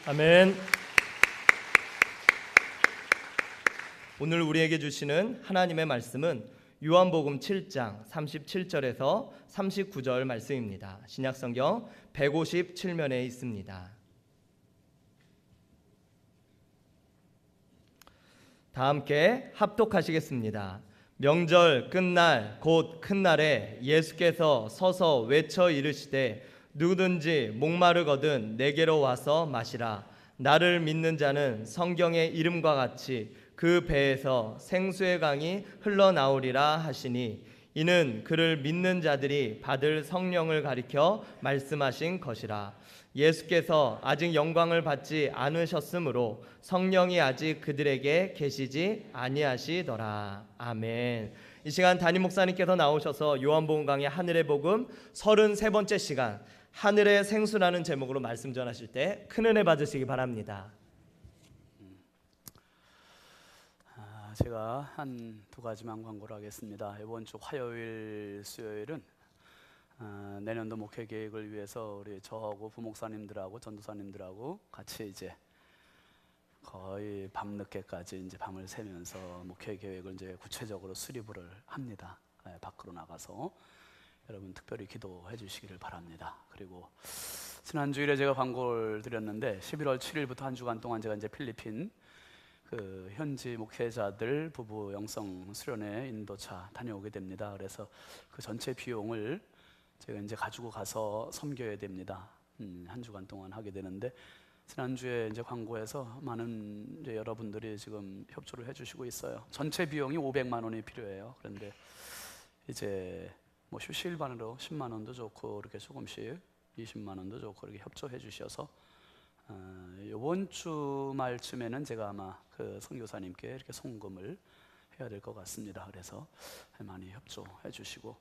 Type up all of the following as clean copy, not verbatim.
아멘. 오늘 우리에게 주시는 하나님의 말씀은 요한복음 7장 37절에서 39절 말씀입니다. 신약성경 157면에 있습니다. 다 함께 합독하시겠습니다. 명절 끝날 곧 큰 날에 예수께서 서서 외쳐 이르시되 누구든지 목마르거든 내게로 와서 마시라. 나를 믿는 자는 성경의 이름과 같이 그 배에서 생수의 강이 흘러나오리라 하시니 이는 그를 믿는 자들이 받을 성령을 가리켜 말씀하신 것이라. 예수께서 아직 영광을 받지 않으셨으므로 성령이 아직 그들에게 계시지 아니하시더라. 아멘. 이 시간 담임 목사님께서 나오셔서 요한복음 강의 하늘의 복음 33번째 시간 하늘의 생수라는 제목으로 말씀 전하실 때 큰 은혜 받으시기 바랍니다. 제가 한 두 가지만 광고를 하겠습니다. 이번 주 화요일, 수요일은 내년도 목회 계획을 위해서 우리 저하고 부목사님들하고 전도사님들하고 같이 이제 거의 밤늦게까지 이제 밤을 새면서 목회 계획을 이제 구체적으로 수립을 합니다. 밖으로 나가서 여러분 특별히 기도해 주시기를 바랍니다. 그리고 지난 주일에 제가 광고를 드렸는데 11월 7일부터 한 주간 동안 제가 이제 필리핀 그 현지 목회자들 부부 영성 수련회 인도차 다녀오게 됩니다. 그래서 그 전체 비용을 제가 이제 가지고 가서 섬겨야 됩니다. 한 주간 동안 하게 되는데 지난주에 이제 광고에서 많은 이제 여러분들이 지금 협조를 해주시고 있어요. 전체 비용이 500만 원이 필요해요. 그런데 이제 뭐 실반으로 10만 원도 좋고 이렇게 조금씩 20만 원도 좋고 이렇게 협조해 주셔서 이번 주말쯤에는 제가 아마 그 선교사님께 이렇게 송금을 해야 될 것 같습니다. 그래서 많이 협조해 주시고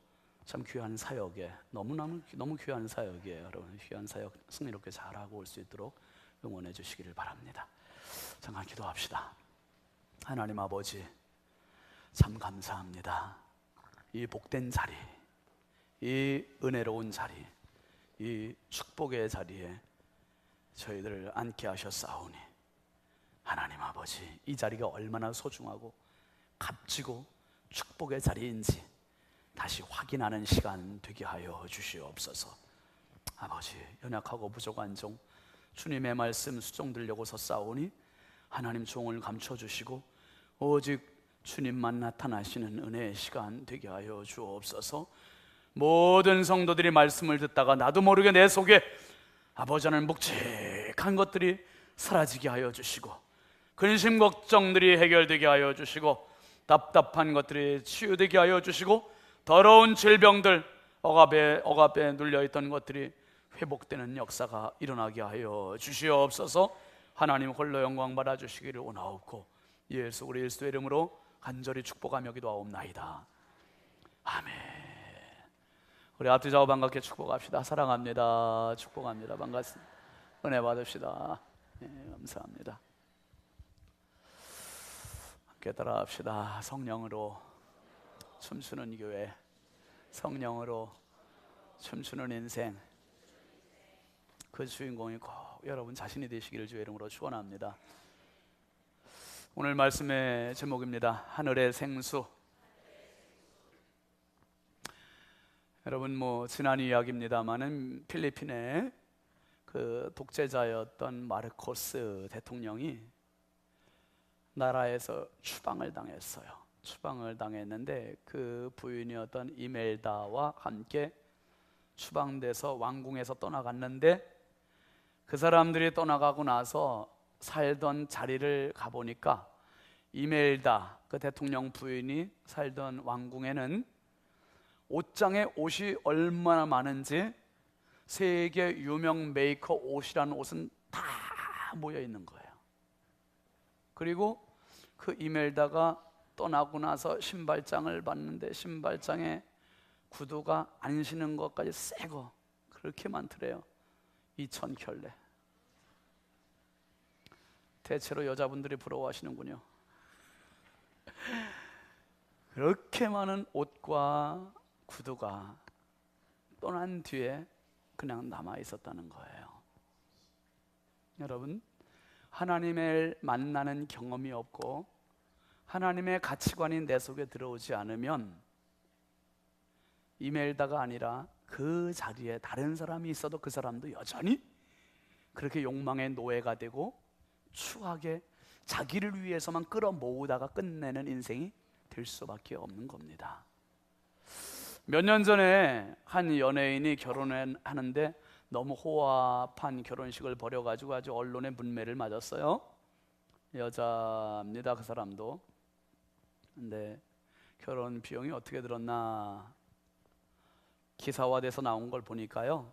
참 귀한 사역에 너무 귀한 사역이에요. 여러분 귀한 사역 승리롭게 잘하고 올 수 있도록 응원해 주시기를 바랍니다. 잠깐 기도합시다. 하나님 아버지 참 감사합니다. 이 복된 자리, 이 은혜로운 자리, 이 축복의 자리에 저희들을 앉게 하셨사오니 하나님 아버지 이 자리가 얼마나 소중하고 값지고 축복의 자리인지 다시 확인하는 시간 되게 하여 주시옵소서. 아버지 연약하고 부족한 종 주님의 말씀 수종들려고 섰사오니 하나님 종을 감춰주시고 오직 주님만 나타나시는 은혜의 시간 되게 하여 주옵소서. 모든 성도들이 말씀을 듣다가 나도 모르게 내 속에 아버지 하나님 묵직한 것들이 사라지게 하여 주시고 근심 걱정들이 해결되게 하여 주시고 답답한 것들이 치유되게 하여 주시고 더러운 질병들 억압에 눌려있던 것들이 회복되는 역사가 일어나게 하여 주시옵소서. 하나님 홀로 영광 받아 주시기를 원하옵고 예수 그리스도의 이름으로 간절히 축복하며 기도하옵나이다. 아멘. 우리 앞뒤 좌우 반갑게 축복합시다. 사랑합니다. 축복합니다. 반갑습니다. 은혜 받읍시다. 감사합니다. 함께 따라합시다. 성령으로 춤추는 교회, 성령으로 춤추는 인생, 그 주인공이 꼭 여러분 자신이 되시기를 주의 이름으로 축원합니다. 오늘 말씀의 제목입니다. 하늘의 생수. 여러분 뭐 지난 이야기입니다마는 필리핀의 그 독재자였던 마르코스 대통령이 나라에서 추방을 당했어요. 추방을 당했는데 그 부인이었던 이멜다와 함께 추방돼서 왕궁에서 떠나갔는데 그 사람들이 떠나가고 나서 살던 자리를 가보니까 이멜다 그 대통령 부인이 살던 왕궁에는 옷장에 옷이 얼마나 많은지 세계 유명 메이커 옷이라는 옷은 다 모여 있는 거예요. 그리고 그 이멜다가 떠나고 나서 신발장을 봤는데 신발장에 구두가 안 신은 것까지 새거 그렇게 많더래요. 2000켤레. 대체로 여자분들이 부러워하시는군요. 그렇게 많은 옷과 구두가 떠난 뒤에 그냥 남아 있었다는 거예요. 여러분 하나님을 만나는 경험이 없고 하나님의 가치관이 내 속에 들어오지 않으면 이멜다가 아니라 그 자리에 다른 사람이 있어도 그 사람도 여전히 그렇게 욕망의 노예가 되고 추하게 자기를 위해서만 끌어모으다가 끝내는 인생이 될 수밖에 없는 겁니다. 몇 년 전에 한 연예인이 결혼을 하는데 너무 호화판 결혼식을 벌여가지고 아주 언론의 문매를 맞았어요. 여자입니다, 그 사람도. 근데 결혼 비용이 어떻게 들었나 기사화돼서 나온 걸 보니까요,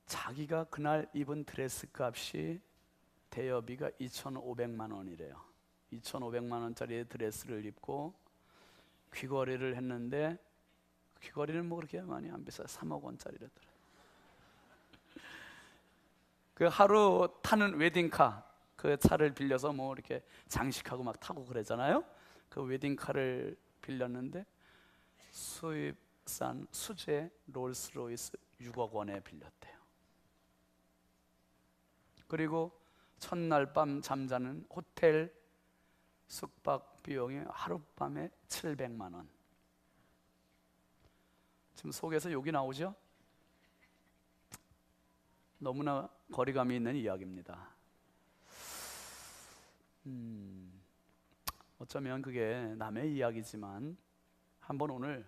자기가 그날 입은 드레스 값이 대여비가 2,500만 원이래요. 2,500만 원짜리 드레스를 입고 귀걸이를 했는데, 귀걸이는 뭐 그렇게 많이 안 비싸요. 3억 원짜리랬더라. 그 하루 타는 웨딩카, 그 차를 빌려서 뭐 이렇게 장식하고 막 타고 그러잖아요. 그 웨딩카를 빌렸는데 수입산 수제 롤스로이스 6억 원에 빌렸대요. 그리고 첫날 밤 잠자는 호텔 숙박 비용이 하룻밤에 700만 원. 지금 속에서 욕이 나오죠? 너무나 거리감이 있는 이야기입니다. 어쩌면 그게 남의 이야기지만 한번 오늘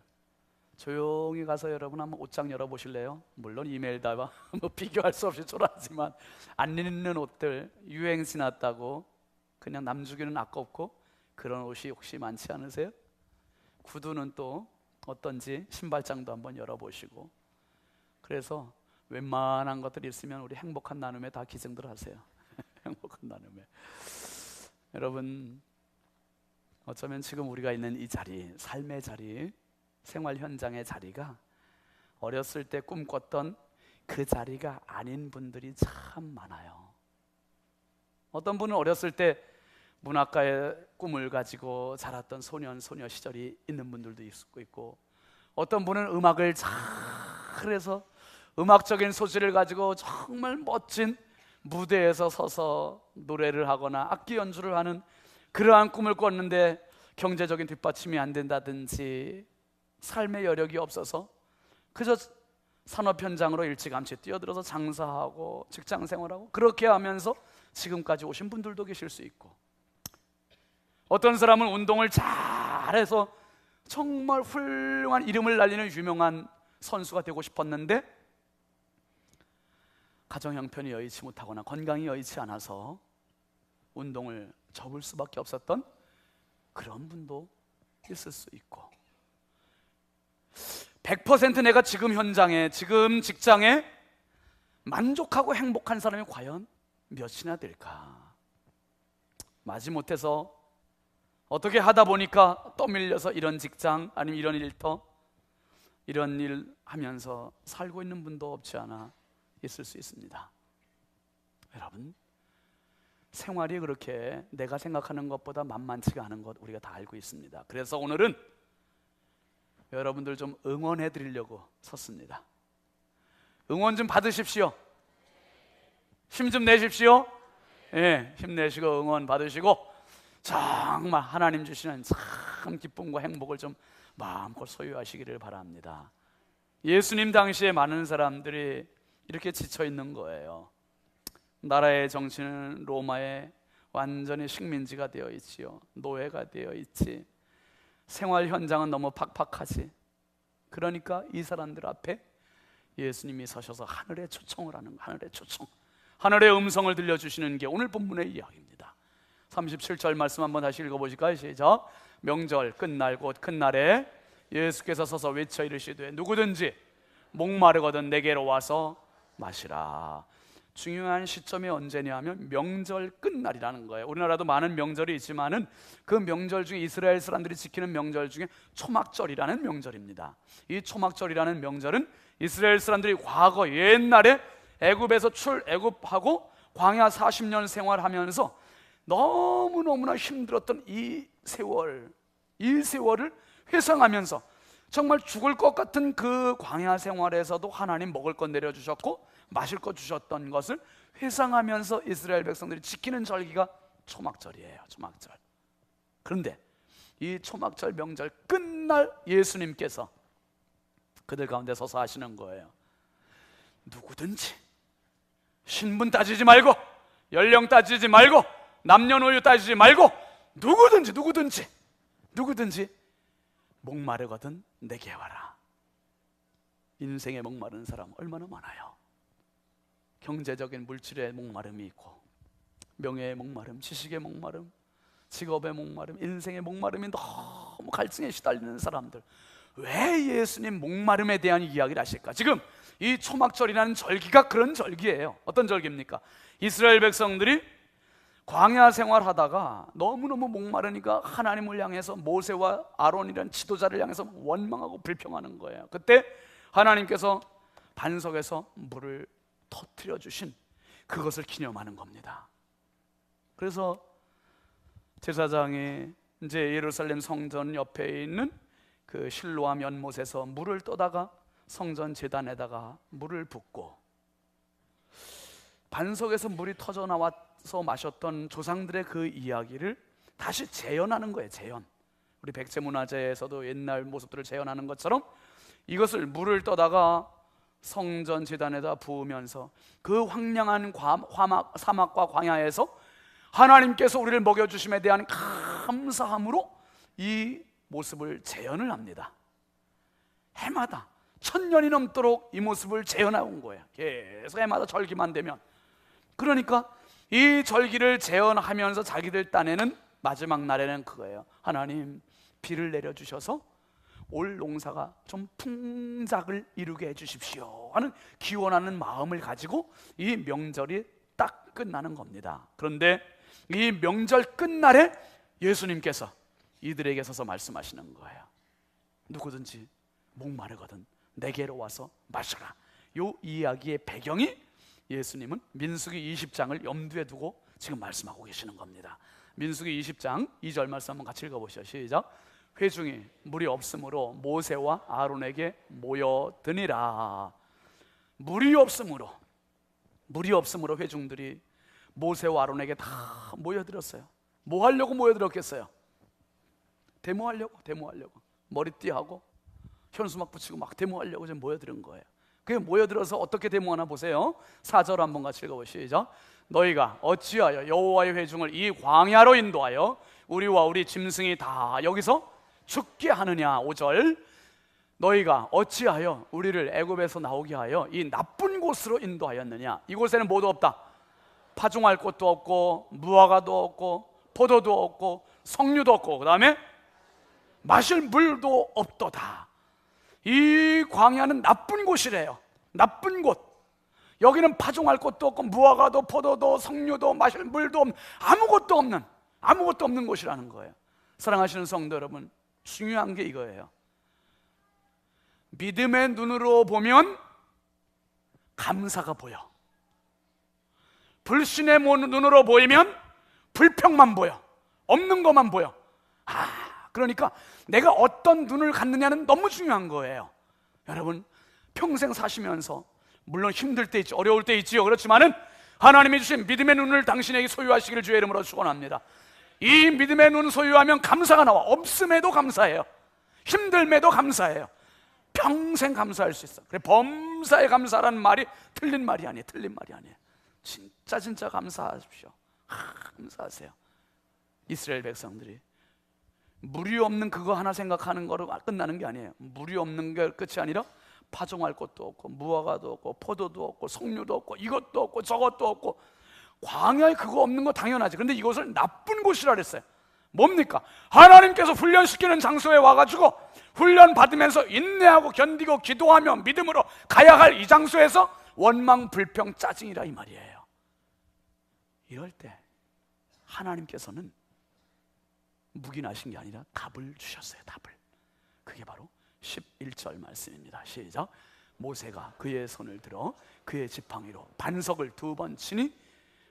조용히 가서 여러분 한번 옷장 열어보실래요? 물론 이멜다와 뭐 비교할 수 없이 초라하지만 안 입는 옷들 유행 지났다고 그냥 남 주기는 아깝고 그런 옷이 혹시 많지 않으세요? 구두는 또 어떤지 신발장도 한번 열어보시고, 그래서 웬만한 것들 있으면 우리 행복한 나눔에 다 기증들 하세요. 행복한 나눔에. 여러분, 어쩌면 지금 우리가 있는 이 자리, 삶의 자리, 생활 현장의 자리가 어렸을 때 꿈꿨던 그 자리가 아닌 분들이 참 많아요. 어떤 분은 어렸을 때 문학가의 꿈을 가지고 자랐던 소년, 소녀 시절이 있는 분들도 있고, 어떤 분은 음악을 잘해서 음악적인 소질을 가지고 정말 멋진 무대에서 서서 노래를 하거나 악기 연주를 하는 그러한 꿈을 꿨는데 경제적인 뒷받침이 안 된다든지 삶의 여력이 없어서 그저 산업 현장으로 일찌감치 뛰어들어서 장사하고 직장 생활하고 그렇게 하면서 지금까지 오신 분들도 계실 수 있고, 어떤 사람은 운동을 잘해서 정말 훌륭한 이름을 날리는 유명한 선수가 되고 싶었는데 가정 형편이 여의치 못하거나 건강이 여의치 않아서 운동을 접을 수밖에 없었던 그런 분도 있을 수 있고, 100% 내가 지금 현장에, 지금 직장에 만족하고 행복한 사람이 과연 몇이나 될까? 마지못해서 어떻게 하다 보니까 떠밀려서 이런 직장 아니면 이런 일터 이런 일 하면서 살고 있는 분도 없지 않아 있을 수 있습니다. 여러분, 생활이 그렇게 내가 생각하는 것보다 만만치가 않은 것 우리가 다 알고 있습니다. 그래서 오늘은 여러분들 좀 응원해 드리려고 섰습니다. 응원 좀 받으십시오. 힘 좀 내십시오. 예, 힘내시고 응원 받으시고 정말 하나님 주시는 참 기쁨과 행복을 좀 마음껏 소유하시기를 바랍니다. 예수님 당시에 많은 사람들이 이렇게 지쳐 있는 거예요. 나라의 정치는 로마의 완전히 식민지가 되어 있지요. 노예가 되어 있지. 생활 현장은 너무 팍팍하지. 그러니까 이 사람들 앞에 예수님이 서셔서 하늘의 초청을 하는, 하늘의 초청, 하늘의 음성을 들려주시는 게 오늘 본문의 이야기입니다. 37절 말씀 한번 다시 읽어보실까요? 시작. 명절 끝날 곧 큰 날에 예수께서 서서 외쳐 이르시되 누구든지 목마르거든 내게로 와서 마시라. 중요한 시점이 언제냐 하면 명절 끝날이라는 거예요. 우리나라도 많은 명절이 있지만은 그 명절 중에 이스라엘 사람들이 지키는 명절 중에 초막절이라는 명절입니다. 이 초막절이라는 명절은 이스라엘 사람들이 과거 옛날에 애굽에서 출애굽하고 광야 40년 생활하면서 너무너무나 힘들었던 이 세월을 회상하면서 정말 죽을 것 같은 그 광야 생활에서도 하나님 먹을 것 내려주셨고 마실 것 주셨던 것을 회상하면서 이스라엘 백성들이 지키는 절기가 초막절이에요. 초막절. 그런데 이 초막절 명절 끝날 예수님께서 그들 가운데 서서 하시는 거예요. 누구든지 신분 따지지 말고, 연령 따지지 말고, 남녀노소 따지지 말고, 누구든지 목마르거든 내게 와라. 인생에 목마른 사람 얼마나 많아요. 경제적인 물질의 목마름이 있고, 명예의 목마름, 지식의 목마름, 직업의 목마름, 인생의 목마름이 너무 갈증에 시달리는 사람들, 왜 예수님 목마름에 대한 이야기를 하실까? 지금 이 초막절이라는 절기가 그런 절기예요. 어떤 절기입니까? 이스라엘 백성들이 광야 생활하다가 너무너무 목마르니까 하나님을 향해서 모세와 아론이라는 지도자를 향해서 원망하고 불평하는 거예요. 그때 하나님께서 반석에서 물을 터뜨려 주신 그것을 기념하는 겁니다. 그래서 제사장이 이제 예루살렘 성전 옆에 있는 그 실로암 연못에서 물을 떠다가 성전 제단에다가 물을 붓고, 반석에서 물이 터져 나와서 마셨던 조상들의 그 이야기를 다시 재현하는 거예요. 재현. 우리 백제문화재에서도 옛날 모습들을 재현하는 것처럼 이것을 물을 떠다가 성전 제단에다 부으면서 그 황량한 사막과 광야에서 하나님께서 우리를 먹여주심에 대한 감사함으로 이 모습을 재현을 합니다. 해마다 1000년이 넘도록 이 모습을 재현해온 거예요. 계속 해마다 절기만 되면. 그러니까 이 절기를 재현하면서 자기들 딴에는 마지막 날에는 그거예요. 하나님, 비를 내려주셔서 올 농사가 좀 풍작을 이루게 해주십시오 하는 기원하는 마음을 가지고 이 명절이 딱 끝나는 겁니다. 그런데 이 명절 끝날에 예수님께서 이들에게 서서 말씀하시는 거예요. 누구든지 목마르거든 내게로 와서 마셔라. 이 이야기의 배경이 예수님은 민수기 20장을 염두에 두고 지금 말씀하고 계시는 겁니다. 민수기 20장 2절 말씀 한번 같이 읽어보시죠. 시작. 회중이 물이 없으므로 모세와 아론에게 모여드니라. 물이 없으므로 회중들이 모세와 아론에게 다 모여들었어요. 뭐 하려고 모여들었겠어요? 데모하려고 머리띠하고 현수막 붙이고 막 데모하려고 지금 모여들은 거예요. 그게 모여들어서 어떻게 데모하나 보세요. 4절 한번 같이 읽어보시죠. 너희가 어찌하여 여호와의 회중을 이 광야로 인도하여 우리와 우리 짐승이 다 여기서 죽게 하느냐. 5절. 너희가 어찌하여 우리를 애굽에서 나오게 하여 이 나쁜 곳으로 인도하였느냐. 이곳에는 뭐도 없다. 파종할 곳도 없고 무화과도 없고 포도도 없고 석류도 없고 그 다음에 마실 물도 없도다. 이 광야는 나쁜 곳이래요. 나쁜 곳. 여기는 파종할 곳도 없고 무화과도 포도도 석류도 마실 물도 없는 아무것도 없는 곳이라는 거예요. 사랑하시는 성도 여러분, 중요한 게 이거예요. 믿음의 눈으로 보면 감사가 보여. 불신의 눈으로 보이면 불평만 보여. 없는 것만 보여. 그러니까 내가 어떤 눈을 갖느냐는 너무 중요한 거예요. 여러분, 평생 사시면서 물론 힘들 때 있죠, 어려울 때 있지요. 그렇지만은 하나님이 주신 믿음의 눈을 당신에게 소유하시기를 주의 이름으로 축원합니다. 이 믿음의 눈 소유하면 감사가 나와. 없음에도 감사해요. 힘듦에도 감사해요. 평생 감사할 수 있어. 그래, 범사에 감사라는 말이 틀린 말이 아니에요. 진짜 감사하십시오. 감사하세요. 이스라엘 백성들이 물이 없는 그거 하나 생각하는 거로 끝나는 게 아니에요. 물이 없는 게 끝이 아니라 파종할 것도 없고 무화과도 없고 포도도 없고 석류도 없고 이것도 없고 저것도 없고 광야에 그거 없는 거 당연하지. 그런데 이것을 나쁜 곳이라 그랬어요. 뭡니까? 하나님께서 훈련시키는 장소에 와가지고 훈련 받으면서 인내하고 견디고 기도하며 믿음으로 가야 할 이 장소에서 원망, 불평, 짜증이라 이 말이에요. 이럴 때 하나님께서는 묵인하신 게 아니라 답을 주셨어요. 답을. 그게 바로 11절 말씀입니다. 시작. 모세가 그의 손을 들어 그의 지팡이로 반석을 2번 치니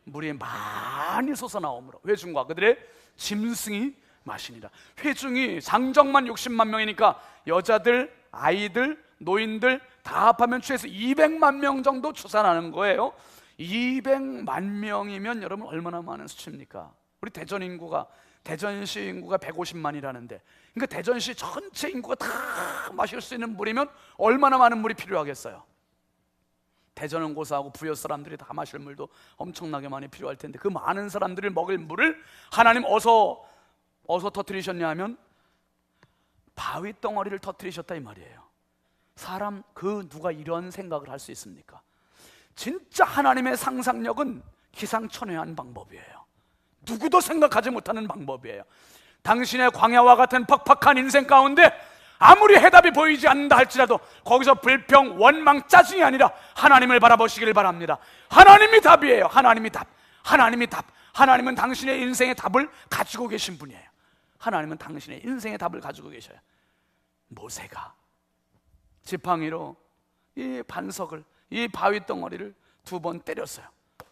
물이 많이 솟아나오므로 회중과 그들의 짐승이 마시니라. 회중이 장정만 60만 명이니까 여자들, 아이들, 노인들 다 합하면 최소 200만 명 정도 추산하는 거예요. 200만 명이면 여러분 얼마나 많은 수치입니까? 우리 대전시 인구가 150만이라는데, 그러니까 대전시 전체 인구가 다 마실 수 있는 물이면 얼마나 많은 물이 필요하겠어요? 대전은 고사하고 부여 사람들이 다 마실 물도 엄청나게 많이 필요할 텐데, 그 많은 사람들을 먹일 물을 하나님 어서 터뜨리셨냐 하면 바위 덩어리를 터뜨리셨다 이 말이에요. 사람 누가 이런 생각을 할 수 있습니까? 진짜 하나님의 상상력은 기상천외한 방법이에요. 누구도 생각하지 못하는 방법이에요. 당신의 광야와 같은 팍팍한 인생 가운데 아무리 해답이 보이지 않는다 할지라도 거기서 불평, 원망, 짜증이 아니라 하나님을 바라보시길 바랍니다. 하나님이 답이에요. 하나님이 답. 하나님은 당신의 인생의 답을 가지고 계신 분이에요. 하나님은 당신의 인생의 답을 가지고 계셔요. 모세가 지팡이로 이 반석을, 이 바위 덩어리를 2번 때렸어요.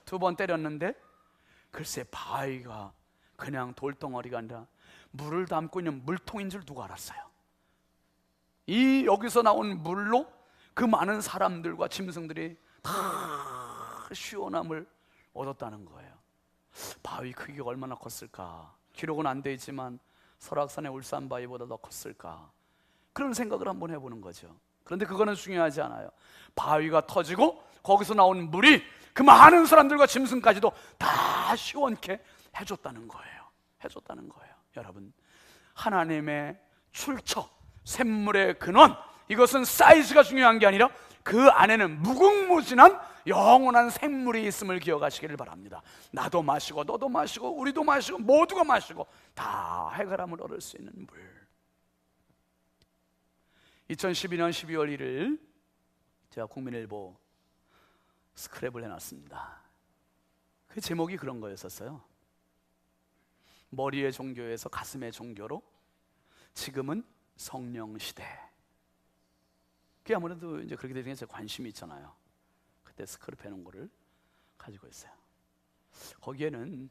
2번 때렸는데 글쎄 바위가 그냥 돌덩어리가 아니라 물을 담고 있는 물통인 줄 누가 알았어요? 이 여기서 나온 물로 그 많은 사람들과 짐승들이 다 시원함을 얻었다는 거예요. 바위 크기가 얼마나 컸을까? 기록은 안 돼 있지만 설악산의 울산 바위보다 더 컸을까? 그런 생각을 한번 해보는 거죠. 그런데 그거는 중요하지 않아요. 바위가 터지고 거기서 나온 물이 그 많은 사람들과 짐승까지도 다 시원케 해줬다는 거예요. 여러분, 하나님의 출처, 샘물의 근원, 이것은 사이즈가 중요한 게 아니라 그 안에는 무궁무진한 영원한 생물이 있음을 기억하시기를 바랍니다. 나도 마시고 너도 마시고 우리도 마시고 모두가 마시고 다 해결함을 얻을 수 있는 물. 2012년 12월 1일 제가 국민일보 스크랩을 해놨습니다. 그 제목이 그런 거였었어요. 머리의 종교에서 가슴의 종교로, 지금은 성령 시대. 그게 아무래도 이제 그렇게 되는 게 제 관심이 있잖아요. 그때 스크랩 해놓은 거를 가지고 있어요. 거기에는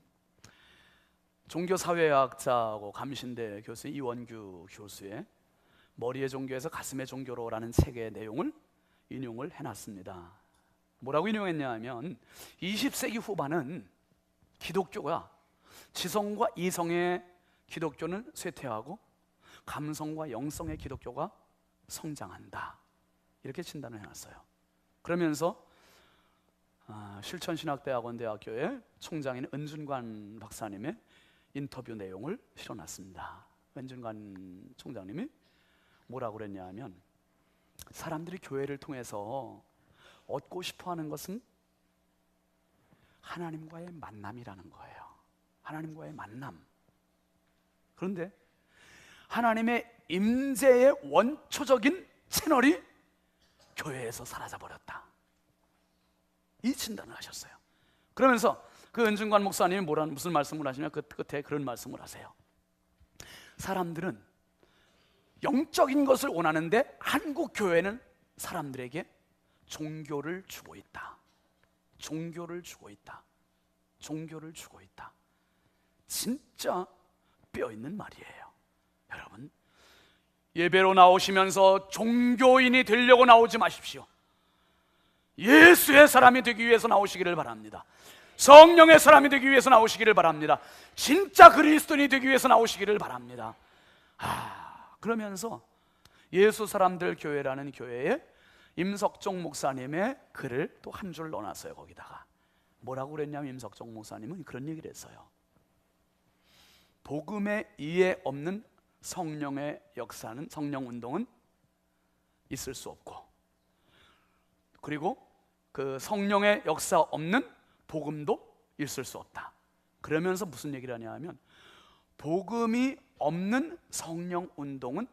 종교사회학자하고 감신대 교수 이원규 교수의 머리의 종교에서 가슴의 종교로라는 책의 내용을 인용을 해놨습니다. 뭐라고 인용했냐 하면 20세기 후반은 기독교가 지성과 이성의 기독교는 쇠퇴하고 감성과 영성의 기독교가 성장한다, 이렇게 진단을 해놨어요. 그러면서 실천신학대학원대학교의 총장인 은준관 박사님의 인터뷰 내용을 실어놨습니다. 은준관 총장님이 뭐라고 그랬냐 하면, 사람들이 교회를 통해서 얻고 싶어하는 것은 하나님과의 만남이라는 거예요. 하나님과의 만남. 그런데 하나님의 임재의 원초적인 채널이 교회에서 사라져버렸다, 이 진단을 하셨어요. 그러면서 그 은중관 목사님이 무슨 말씀을 하시냐, 그 끝에 그런 말씀을 하세요. 사람들은 영적인 것을 원하는데 한국 교회는 사람들에게 종교를 주고 있다. 진짜 뼈있는 말이에요. 여러분, 예배로 나오시면서 종교인이 되려고 나오지 마십시오. 예수의 사람이 되기 위해서 나오시기를 바랍니다. 성령의 사람이 되기 위해서 나오시기를 바랍니다. 진짜 그리스도인이 되기 위해서 나오시기를 바랍니다. 그러면서 예수 사람들 교회라는 교회에 임석종 목사님의 글을 또 한 줄 넣어놨어요. 거기다가 뭐라고 그랬냐면, 임석종 목사님은 그런 얘기를 했어요. 복음의 이해 없는 성령의 역사는, 성령 운동은 있을 수 없고, 그리고 그 성령의 역사 없는 복음도 있을 수 없다. 그러면서 무슨 얘기를 하냐 하면, 복음이 없는 성령 운동은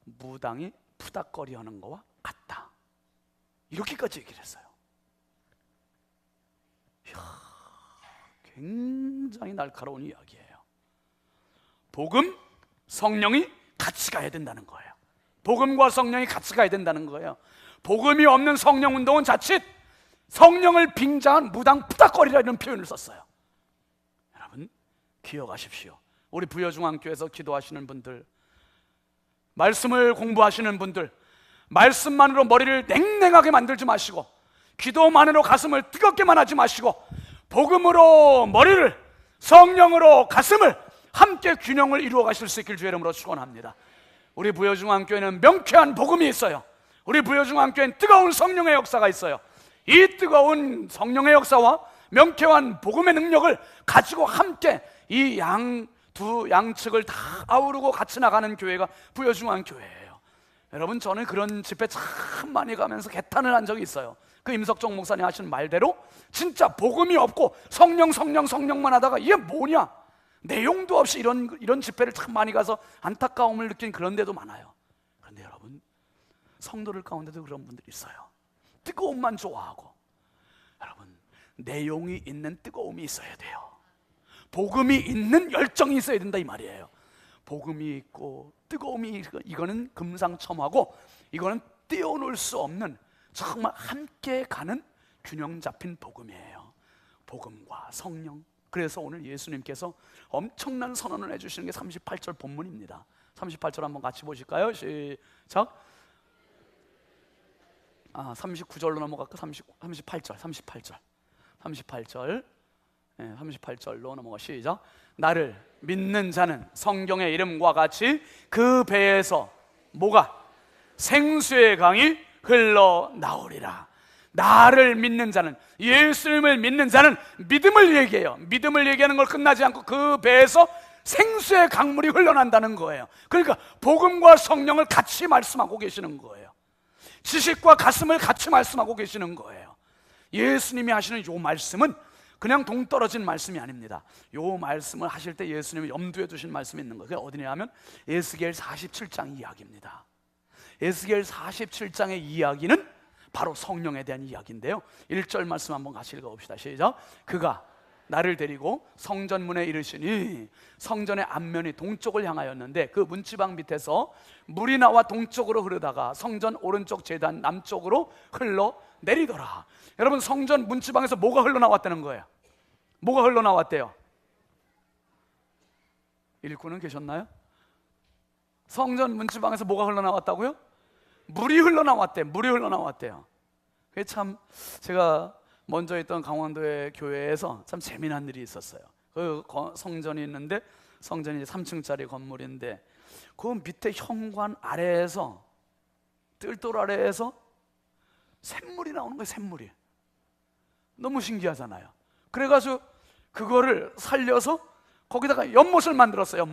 무당이 푸닥거리 하는 거와 같다, 이렇게까지 얘기를 했어요. 이야, 굉장히 날카로운 이야기예요. 복음, 성령이 같이 가야 된다는 거예요. 복음과 성령이 같이 가야 된다는 거예요. 복음이 없는 성령 운동은 자칫 성령을 빙자한 무당 푸닥거리라는 표현을 썼어요. 여러분, 기억하십시오. 우리 부여중앙교회에서 기도하시는 분들, 말씀을 공부하시는 분들, 말씀만으로 머리를 냉랭하게 만들지 마시고, 기도만으로 가슴을 뜨겁게만 하지 마시고, 복음으로 머리를, 성령으로 가슴을 함께 균형을 이루어 가실 수 있길 주의 이름으로 축원합니다. 우리 부여중앙교회는 명쾌한 복음이 있어요. 우리 부여중앙교회는 뜨거운 성령의 역사가 있어요. 이 뜨거운 성령의 역사와 명쾌한 복음의 능력을 가지고 함께 이 두 양측을 다 아우르고 같이 나가는 교회가 부여중앙교회예요. 여러분, 저는 그런 집회 참 많이 가면서 개탄을 한 적이 있어요. 그 임석정 목사님 하신 말대로 진짜 복음이 없고 성령만 하다가 이게 뭐냐, 내용도 없이 이런 집회를 참 많이 가서 안타까움을 느낀 그런 데도 많아요. 그런데 여러분, 성도들 가운데도 그런 분들이 있어요. 뜨거움만 좋아하고. 여러분, 내용이 있는 뜨거움이 있어야 돼요. 복음이 있는 열정이 있어야 된다 이 말이에요. 복음이 있고 뜨거움이, 이거는 금상첨화고, 이거는 띄워놓을 수 없는 정말 함께 가는 균형 잡힌 복음이에요. 복음과 성령. 그래서 오늘 예수님께서 엄청난 선언을 해주시는 게 38절 본문입니다. 38절 한번 같이 보실까요? 시작. 39절로 넘어갈까? 38절 38절로 넘어가. 시작. 나를 믿는 자는 성경의 이름과 같이 그 배에서 뭐가? 생수의 강이 흘러나오리라. 나를 믿는 자는, 예수님을 믿는 자는 믿음을 얘기해요. 믿음을 얘기하는 걸 끝나지 않고 그 배에서 생수의 강물이 흘러난다는 거예요. 그러니까 복음과 성령을 같이 말씀하고 계시는 거예요. 지식과 가슴을 같이 말씀하고 계시는 거예요. 예수님이 하시는 이 말씀은 그냥 동떨어진 말씀이 아닙니다. 이 말씀을 하실 때 예수님이 염두에 두신 말씀이 있는 거예요. 그게 어디냐 하면 에스겔 47장 이야기입니다. 에스겔 47장의 이야기는 바로 성령에 대한 이야기인데요, 1절 말씀 한번 같이 읽어봅시다. 시작. 그가 나를 데리고 성전문에 이르시니, 성전의 앞면이 동쪽을 향하였는데 그 문지방 밑에서 물이 나와 동쪽으로 흐르다가 성전 오른쪽 제단 남쪽으로 흘러내리더라. 여러분, 성전 문지방에서 뭐가 흘러나왔다는 거예요? 뭐가 흘러나왔대요? 일꾼은 계셨나요? 성전 문지방에서 뭐가 흘러나왔다고요? 물이 흘러나왔대요. 물이 흘러나왔대요. 그게 참, 제가 먼저 있던 강원도의 교회에서 참 재미난 일이 있었어요. 그 성전이 있는데, 성전이 3층짜리 건물인데 그 밑에 현관 아래에서, 뜰돌 아래에서 샘물이 나오는 거예요. 샘물이 너무 신기하잖아요. 그래가지고 그거를 살려서 거기다가 연못을 만들었어요.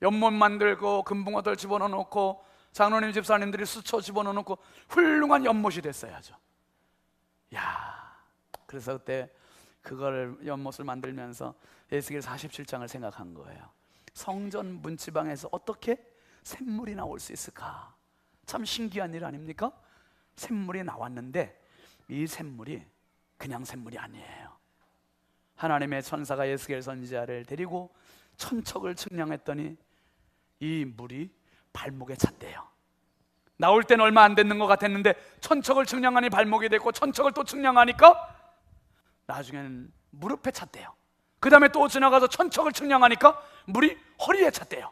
연못 만들고 금붕어들 집어넣고 장로님 집사님들이 수초 집어넣고 훌륭한 연못이 됐어야죠. 그래서 그때 그걸 연못을 만들면서 에스겔 47장을 생각한 거예요. 성전 문지방에서 어떻게 샘물이 나올 수 있을까? 참 신기한 일 아닙니까? 샘물이 나왔는데 이 샘물이 그냥 샘물이 아니에요. 하나님의 천사가 에스겔 선지자를 데리고 천척을 측량했더니 이 물이 발목에 찼대요. 나올 때는 얼마 안 됐는 것 같았는데 천척을 측량하니 발목이 됐고, 천척을 또 측량하니까 나중에는 무릎에 찼대요. 그 다음에 또 지나가서 천척을 측량하니까 물이 허리에 찼대요.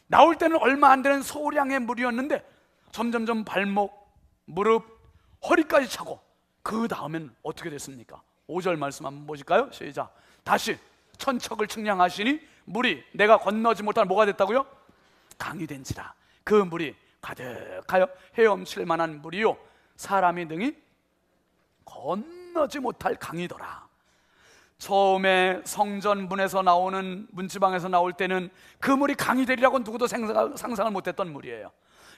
나올 때는 얼마 안 되는 소량의 물이었는데 점점점 발목, 무릎, 허리까지 차고, 그 다음엔 어떻게 됐습니까? 5절 말씀 한번 보실까요? 시작. 다시 천척을 측량하시니 물이 내가 건너지 못할 뭐가 됐다고요? 강이 된지라. 그 물이 가득하여 헤엄칠 만한 물이요 사람이 등이 건너지 못할 강이더라. 처음에 성전 문에서 나오는, 문지방에서 나올 때는 그 물이 강이 되리라고 누구도 상상을 못했던 물이에요.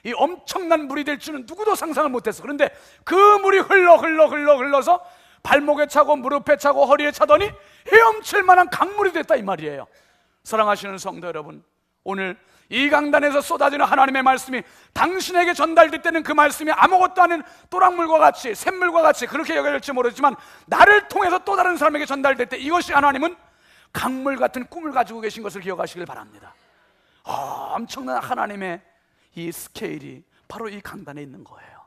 이 엄청난 물이 될 줄은 누구도 상상을 못했어. 그런데 그 물이 흘러서 발목에 차고 무릎에 차고 허리에 차더니 헤엄칠 만한 강물이 됐다 이 말이에요. 사랑하시는 성도 여러분, 오늘 이 강단에서 쏟아지는 하나님의 말씀이 당신에게 전달될 때는 그 말씀이 아무것도 아닌 또랑물과 같이, 샘물과 같이 그렇게 여겨질지 모르지만, 나를 통해서 또 다른 사람에게 전달될 때 이것이 하나님은 강물 같은 꿈을 가지고 계신 것을 기억하시길 바랍니다. 엄청난 하나님의 이 스케일이 바로 이 강단에 있는 거예요.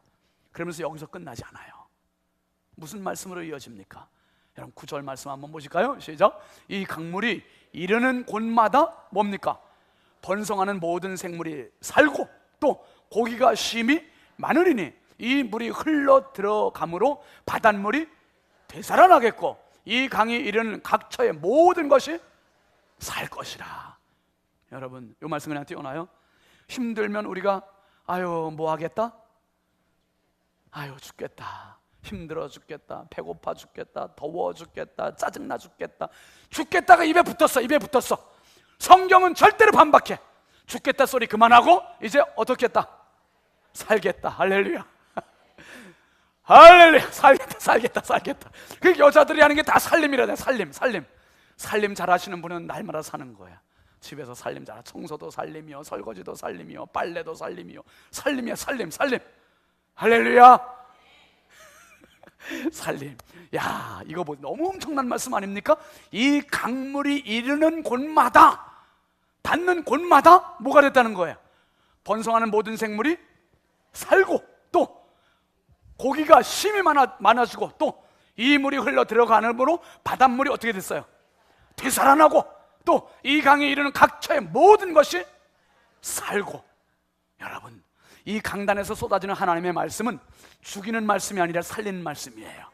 그러면서 여기서 끝나지 않아요. 무슨 말씀으로 이어집니까? 여러분 9절 말씀 한번 보실까요? 시작. 이 강물이 이르는 곳마다 뭡니까? 번성하는 모든 생물이 살고 또 고기가 심히 많으리니 이 물이 흘러 들어가므로 바닷물이 되살아나겠고 이 강이 이르는 각처의 모든 것이 살 것이라. 여러분 이 말씀 그냥 띄워놔요. 힘들면 우리가 아유 뭐 하겠다? 아유 죽겠다, 힘들어 죽겠다, 배고파 죽겠다, 더워 죽겠다, 짜증나 죽겠다, 죽겠다가 입에 붙었어. 입에 붙었어. 성경은 절대로 반박해. 죽겠다 소리 그만하고 이제 어떻겠다? 살겠다. 할렐루야. 할렐루야. 살겠다. 그 여자들이 하는 게 다 살림이라. 살림 잘 하시는 분은 날마다 사는 거야. 집에서 살림 잘, 청소도 살림이요, 설거지도 살림이요, 빨래도 살림이요. 살림이야, 살림. 할렐루야. 살림. 야, 이거 뭐 너무 엄청난 말씀 아닙니까? 이 강물이 이르는 곳마다, 닿는 곳마다 뭐가 됐다는 거예요? 번성하는 모든 생물이 살고 또 고기가 심히 많아지고 또 이 물이 흘러 들어가므로 바닷물이 어떻게 됐어요? 되살아나고 또 이 강에 이르는 각처의 모든 것이 살고. 여러분 이 강단에서 쏟아지는 하나님의 말씀은 죽이는 말씀이 아니라 살리는 말씀이에요.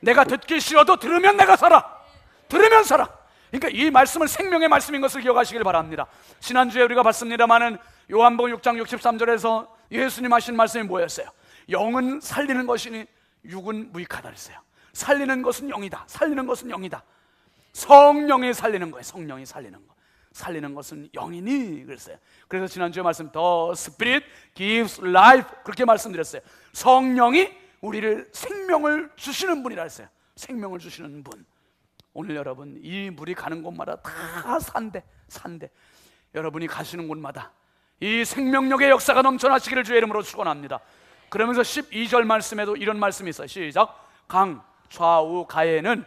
내가 듣기 싫어도 들으면 내가 살아. 들으면 살아. 그러니까 이 말씀은 생명의 말씀인 것을 기억하시길 바랍니다. 지난주에 우리가 봤습니다마는 요한복음 6장 63절에서 예수님 하신 말씀이 뭐였어요? 영은 살리는 것이니 육은 무익하다 그랬어요. 살리는 것은 영이다. 살리는 것은 영이다. 성령이 살리는 거예요. 성령이 살리는 거. 살리는 것은 영이니 그랬어요. 그래서 지난주에 말씀 The Spirit gives life 그렇게 말씀드렸어요. 성령이 우리를 생명을 주시는 분이라 했어요. 생명을 주시는 분. 오늘 여러분 이 물이 가는 곳마다 다 산대. 여러분이 가시는 곳마다 이 생명력의 역사가 넘쳐나시기를 주의 이름으로 축원합니다. 그러면서 12절 말씀에도 이런 말씀이 있어요. 시작. 강 좌우 가에는